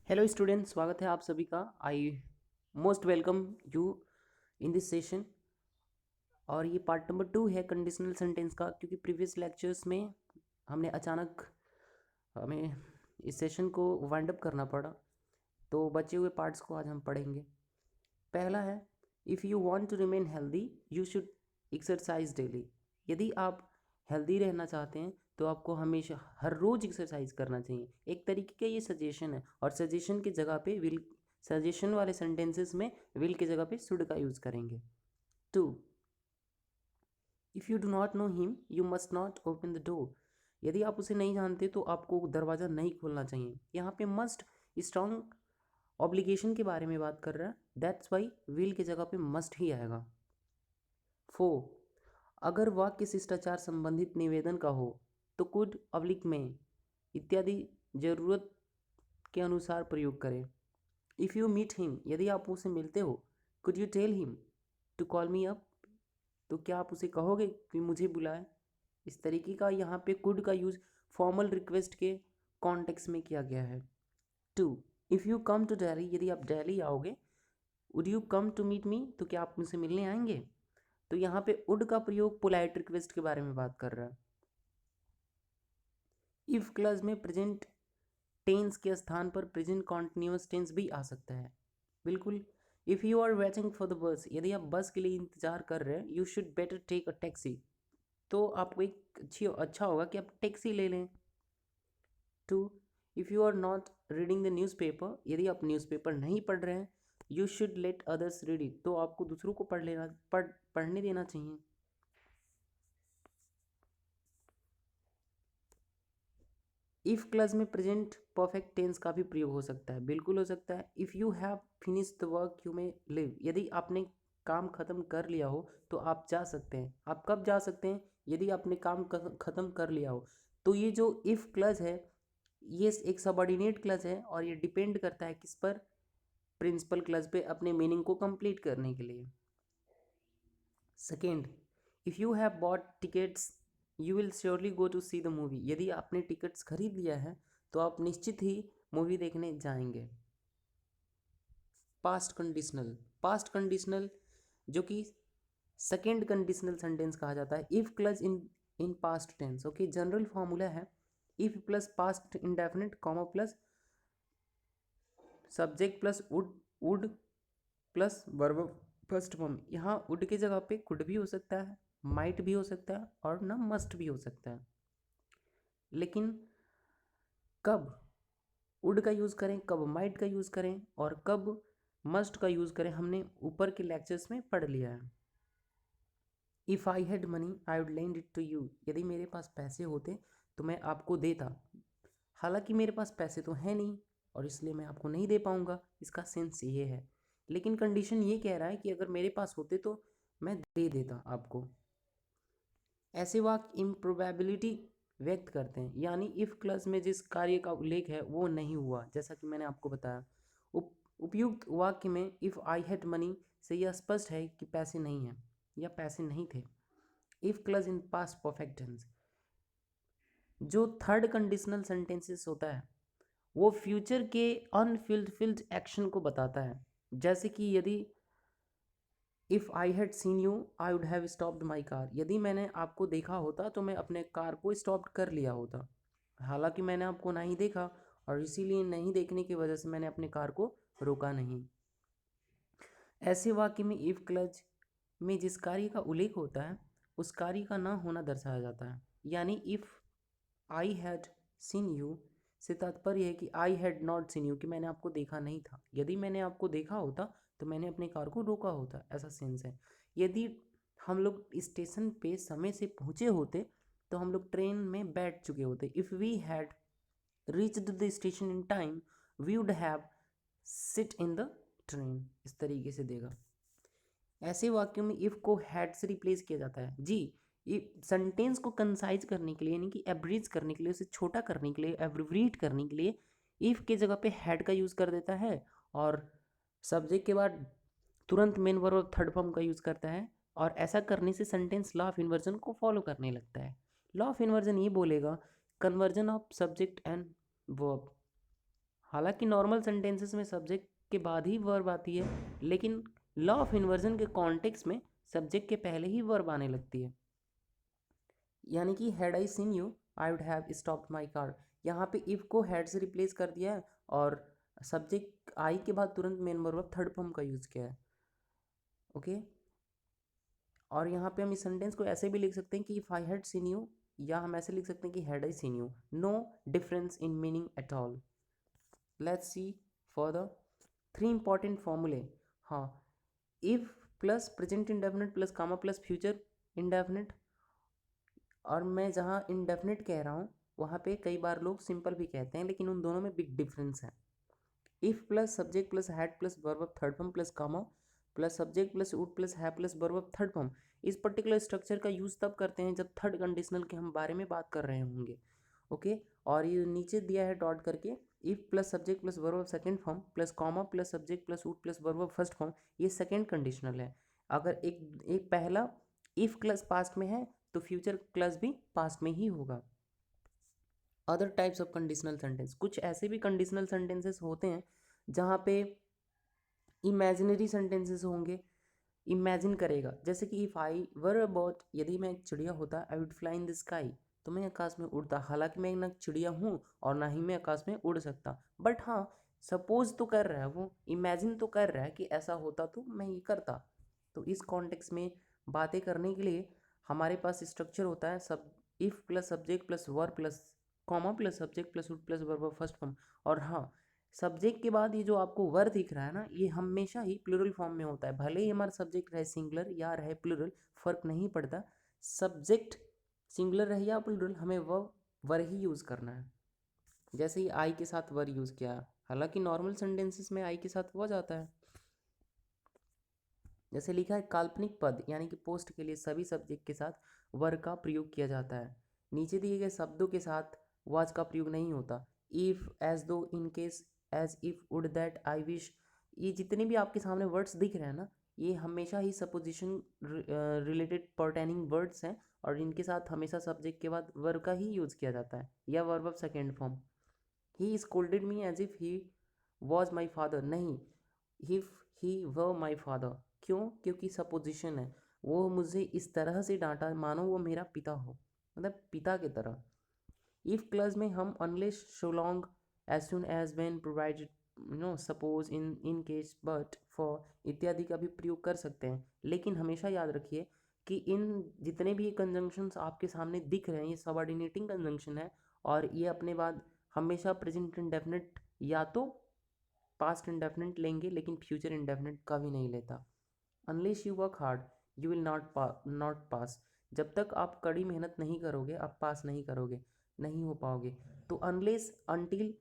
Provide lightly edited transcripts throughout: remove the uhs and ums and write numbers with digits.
Hello student, स्वागत है आप सभी का। I most welcome you in this session. और ये पार्ट नंबर 2 है कंडीशनल सेंटेंस का, क्योंकि प्रीवियस लेक्चर्स में हमने अचानक हमें इस सेशन को वाइंड अप करना पड़ा, तो बचे हुए पार्ट्स को आज हम पढ़ेंगे। पहला है, if you want to remain healthy you should exercise daily. यदि आप हेल्दी रहना चाहते हैं तो आपको हमेशा हर रोज़ एक्सरसाइज करना चाहिए। एक तरीके का ये सजेशन है, और सजेशन की जगह पे विल, सजेशन वाले सेंटेंसेस में विल की जगह पे शुड का यूज़ करेंगे। 2, if you do not know him you must not open the door. यदि आप उसे नहीं जानते तो आपको दरवाज़ा नहीं खोलना चाहिए। यहाँ पे मस्ट स्ट्रॉन्ग ऑब्लिगेशन के बारे में बात कर रहा है, दैट्स वाई विल की जगह पे मस्ट ही आएगा। 4, अगर वाक्य शिष्टाचार संबंधित निवेदन का हो तो कुड, अब्लिक में इत्यादि जरूरत के अनुसार प्रयोग करें। इफ़ यू मीट हिम, यदि आप उसे मिलते हो, could you tell him to call me up, तो क्या आप उसे कहोगे कि मुझे बुलाए। इस तरीके का यहाँ पे कुड का यूज़ फॉर्मल रिक्वेस्ट के कॉन्टेक्स्ट में किया गया है। 2, if you come to Delhi, यदि आप दिल्ली आओगे, would you come to meet me, तो क्या आप मुझसे मिलने आएंगे। तो यहाँ पे वुड का प्रयोग पोलाइट रिक्वेस्ट के बारे में बात कर रहा है। इफ क्लॉज में प्रेजेंट टेंस के स्थान पर प्रेजेंट कॉन्टिन्यूअस टेंस भी आ सकता है। बिल्कुल। If you are waiting for the bus, यदि आप बस के लिए इंतजार कर रहे हैं, you should better take a taxi, तो आपको एक अच्छा होगा कि आप टैक्सी ले लें। 2, if you are not reading the newspaper, यदि आप न्यूज़पेपर नहीं पढ़ रहे हैं, you should let others read it, तो आपको दूसरों को पढ़ने देना चाहिए। इफ़ क्लज में प्रेजेंट परफेक्ट टेंस का भी प्रयोग हो सकता है। बिल्कुल हो सकता है। If you have finish the work you may live, यदि आपने काम ख़त्म कर लिया हो तो आप जा सकते हैं। आप कब जा सकते हैं? यदि आपने काम ख़त्म कर लिया हो। तो ये जो इफ़ क्लज है, ये एक सबऑर्डिनेट क्लज है, और ये डिपेंड करता है किस पर? प्रिंसिपल क्लज पे, अपने मीनिंग को कंप्लीट करने के लिए। Second, if you have bought tickets you will surely go to see the movie, यदि आपने टिकट्स खरीद लिया है तो आप निश्चित ही मूवी देखने जाएंगे। पास्ट कंडीशनल जो कि सेकेंड कंडीशनल सेंटेंस कहा जाता है। If clause in past tense, okay. General formula है if plus past indefinite comma plus subject plus would plus verb first form. यहाँ वुड की जगह पे कुड भी हो सकता है, माइट भी हो सकता है, और ना मस्ट भी हो सकता है। लेकिन कब वुड का यूज़ करें, कब माइट का यूज़ करें, और कब मस्ट का यूज़ करें, हमने ऊपर के लेक्चर्स में पढ़ लिया है। If I had money I would lend it to you, यदि मेरे पास पैसे होते तो मैं आपको देता। हालांकि मेरे पास पैसे तो है नहीं, और इसलिए मैं आपको नहीं दे पाऊंगा, इसका सेंस ये है। लेकिन कंडीशन ये कह रहा है कि अगर मेरे पास होते तो मैं दे देता आपको। ऐसे वाक्य इम्प्रोबेबिलिटी व्यक्त करते हैं, यानी इफ़ क्लज में जिस कार्य का उल्लेख है वो नहीं हुआ, जैसा कि मैंने आपको बताया। उपयुक्त वाक्य में इफ़ आई हैड मनी से यह स्पष्ट है कि पैसे नहीं हैं या पैसे नहीं थे। If clause in past perfect tense, जो थर्ड कंडीशनल सेंटेंसेस होता है वो फ्यूचर के अनफुलफिल्ड एक्शन को बताता है। जैसे कि यदि if I had seen you I would have stopped my car, यदि मैंने आपको देखा होता तो मैं अपने कार को स्टॉप कर लिया होता। हालांकि मैंने आपको नहीं देखा, और इसीलिए नहीं देखने की वजह से मैंने अपने कार को रोका नहीं। ऐसे वाक्य में इफ़ क्लज में जिस कार्य का उल्लेख होता है उस कार्य का ना होना दर्शाया जाता है। यानी if I had seen you से तात्पर्य है कि I had not seen you, कि मैंने आपको देखा नहीं था। यदि मैंने आपको देखा होता तो मैंने अपनी कार को रोका होता, ऐसा सेंस है। यदि हम लोग स्टेशन पे समय से पहुँचे होते तो हम लोग ट्रेन में बैठ चुके होते। If we had reached the station in time we would have sit in the train, इस तरीके से देगा। ऐसे वाक्यों में इफ़ को हैड से रिप्लेस किया जाता है जी। सेंटेंस को कंसाइज करने के लिए, यानी कि एब्रीज करने के लिए, उसे छोटा करने के लिए, एब्रिविएट करने के लिए इफ़ के जगह पे हैड का यूज़ कर देता है, और सब्जेक्ट के बाद तुरंत मेन वर्ब और थर्ड फॉर्म का यूज़ करता है। और ऐसा करने से सेंटेंस लॉ ऑफ इन्वर्जन को फॉलो करने लगता है। लॉ ऑफ इन्वर्जन ये बोलेगा conversion of subject and verb. हालांकि नॉर्मल सेंटेंसेस में सब्जेक्ट के बाद ही वर्ब आती है, लेकिन लॉ ऑफ इन्वर्जन के कॉन्टेक्स्ट में सब्जेक्ट के पहले ही वर्ब आने लगती है। यानी कि had I seen you I would have stopped my car, यहाँ पे इफ़ को हैड से रिप्लेस कर दिया है और सब्जेक्ट आई के बाद तुरंत मेन वर्ब थर्ड फॉर्म का यूज़ किया है। ओके, और यहाँ पे हम इस सेंटेंस को ऐसे भी लिख सकते हैं कि if I had seen you, या हम ऐसे लिख सकते हैं कि had I seen you, no difference in meaning at all. Let's see for the 3 important फॉर्मूले। हाँ, if plus present indefinite plus comma plus future indefinite, और मैं जहाँ इंडेफिनिट कह रहा हूँ वहाँ पे कई बार लोग सिंपल भी कहते हैं, लेकिन उन दोनों में बिग डिफरेंस है। If plus subject plus had plus verb of third form plus comma plus subject plus would plus have plus verb of third form, इस पर्टिकुलर स्ट्रक्चर का यूज़ तब करते हैं जब थर्ड कंडीशनल के हम बारे में बात कर रहे होंगे। ओके, और ये नीचे दिया है डॉट करके, if plus subject plus verb of second form plus comma plus subject plus would plus verb of first form, ये सेकेंड कंडीशनल है। अगर एक पहला इफ़ क्लस पास्ट में है तो फ्यूचर क्लस भी पास्ट में ही होगा। Other types of conditional sentence, कुछ ऐसे भी कंडीशनल सेंटेंसेस होते हैं जहाँ पे इमेजिनरी सेंटेंसेस होंगे, इमेजिन करेगा, जैसे कि if I were a bird, यदि मैं एक चिड़िया होता I would fly in the sky, तो मैं आकाश में उड़ता। हालांकि मैं ना चिड़िया हूँ और ना ही मैं आकाश में उड़ सकता, बट हाँ सपोज तो कर रहा है, वो इमेजिन तो कर रहा है कि ऐसा होता तो मैं ये करता। तो इस कॉन्टेक्स्ट में बातें करने के लिए हमारे पास स्ट्रक्चर होता है सब if plus subject plus verb plus comma plus subject plus would plus verb first form. और हाँ, सब्जेक्ट के बाद ये जो आपको वर दिख रहा है ना, ये हमेशा ही प्लूरल फॉर्म में होता है, भले ही हमारा सब्जेक्ट रहे सिंगुलर या रहे प्लूरल, फर्क नहीं पड़ता। सब्जेक्ट सिंगुलर रहे या प्लूरल, हमें वर ही यूज़ करना है। जैसे ही आई के साथ वर यूज़ किया, हालांकि नॉर्मल सेंटेंसेस में आई के साथ वह जाता है। जैसे लिखा है काल्पनिक पद यानी कि पोस्ट के लिए सभी सब्जेक्ट के साथ वर का प्रयोग किया जाता है। नीचे दिए गए शब्दों के साथ वाज का प्रयोग नहीं होता। If, as though, in case, as if, would, that, I wish, ये जितने भी आपके सामने वर्ड्स दिख रहे हैं ना, ये हमेशा ही सपोजिशन रिलेटेड पर्टेनिंग वर्ड्स हैं, और इनके साथ हमेशा सब्जेक्ट के बाद वर्ब का ही यूज़ किया जाता है, या verb of second form. He scolded me as if he was my father, नहीं, if he were my father. क्यों? क्योंकि सपोजिशन है, वो मुझे इस तरह से डांटा मानो वो मेरा पिता हो, मतलब पिता की तरह। इफ क्लज में हम unless, so long, as soon as, when, provided, suppose, in case, but, for इत्यादि का भी प्रयोग कर सकते हैं। लेकिन हमेशा याद रखिए कि इन जितने भी कंजंक्शंस आपके सामने दिख रहे हैं ये सबऑर्डिनेटिंग कंजंक्शन है, और ये अपने बाद हमेशा प्रेजेंट इंडेफिनिट या तो पास्ट इंडेफिनिट लेंगे, लेकिन फ्यूचर इंडेफिनिट कभी नहीं लेता। Unless you work hard you will not pass, जब तक आप कड़ी मेहनत नहीं करोगे आप पास नहीं करोगे, नहीं हो पाओगे। तो अनलेस, अनटिल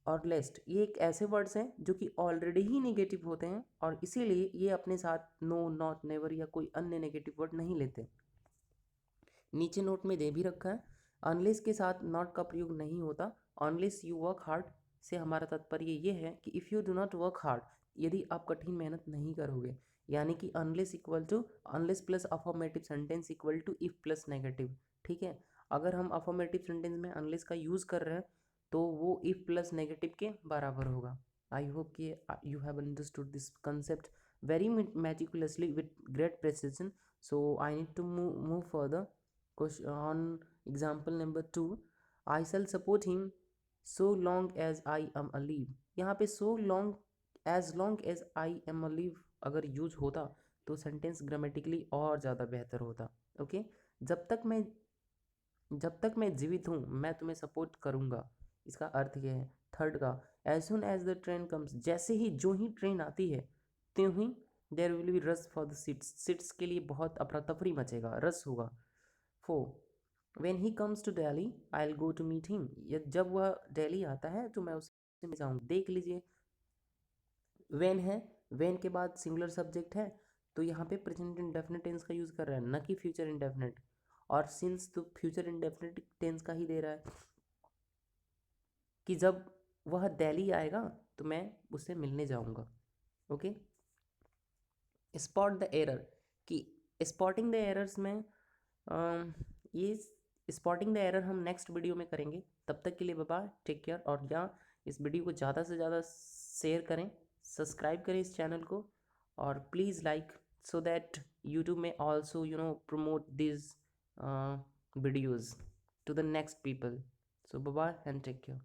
और लेस्ट, ये एक ऐसे वर्ड्स हैं जो कि ऑलरेडी ही नेगेटिव होते हैं, और इसीलिए ये अपने साथ नो, नॉट, नेवर या कोई अन्य नेगेटिव वर्ड नहीं लेते। नीचे नोट में दे भी रखा है, अनलेस के साथ नॉट का प्रयोग नहीं होता। अनलेस यू वर्क हार्ड से हमारा तात्पर्य ये है कि if you do not work hard, यदि आप कठिन मेहनत नहीं करोगे, यानी कि unless equal to unless plus affirmative sentence equal to if plus negative. ठीक है, अगर हम अफर्मेटिव सेंटेंस में अनलेस का यूज़ कर रहे हैं तो वो इफ प्लस नेगेटिव के बराबर होगा। आई होप कि you have understood this concept very meticulously with great precision. So I need to move further. Question on example number 2, I shall support him so long as I am alive। यहाँ पे so long as I am alive अगर use होता तो sentence grammatically और ज़्यादा बेहतर होता। Okay, जब तक मैं जीवित हूँ मैं तुम्हें सपोर्ट करूँगा, इसका अर्थ यह है। थर्ड का, as soon as the train comes, जैसे ही जो ही ट्रेन आती है त्यों ही there will be rush for the seats के लिए बहुत अफरा तफरी मचेगा, रस होगा। 4, when he comes to Delhi I will go to meet him, जब वह दिल्ली आता है तो मैं उससे मिल जाऊँगा। देख लीजिए, वेन है, वेन के बाद सिंगुलर सब्जेक्ट है, तो यहाँ पे प्रेजेंट इंडेफिनिट टेंस का यूज़ कर रहा है, न कि फ्यूचर इंडेफिनिट। और सिंस तो फ्यूचर इंडेफिनिट टेंस का ही दे रहा है कि जब वह दिल्ली आएगा तो मैं उससे मिलने जाऊँगा। ओके, स्पॉट द एरर, कि स्पॉटिंग द एरर्स में ये स्पॉटिंग द एरर हम नेक्स्ट वीडियो में करेंगे। तब तक के लिए बाय बाय, टेक केयर। और यहाँ इस वीडियो को ज़्यादा से ज़्यादा शेयर करें, सब्सक्राइब करें इस चैनल को, और please like, so that YouTube may also promote these videos to the next people. So bye bye and take care.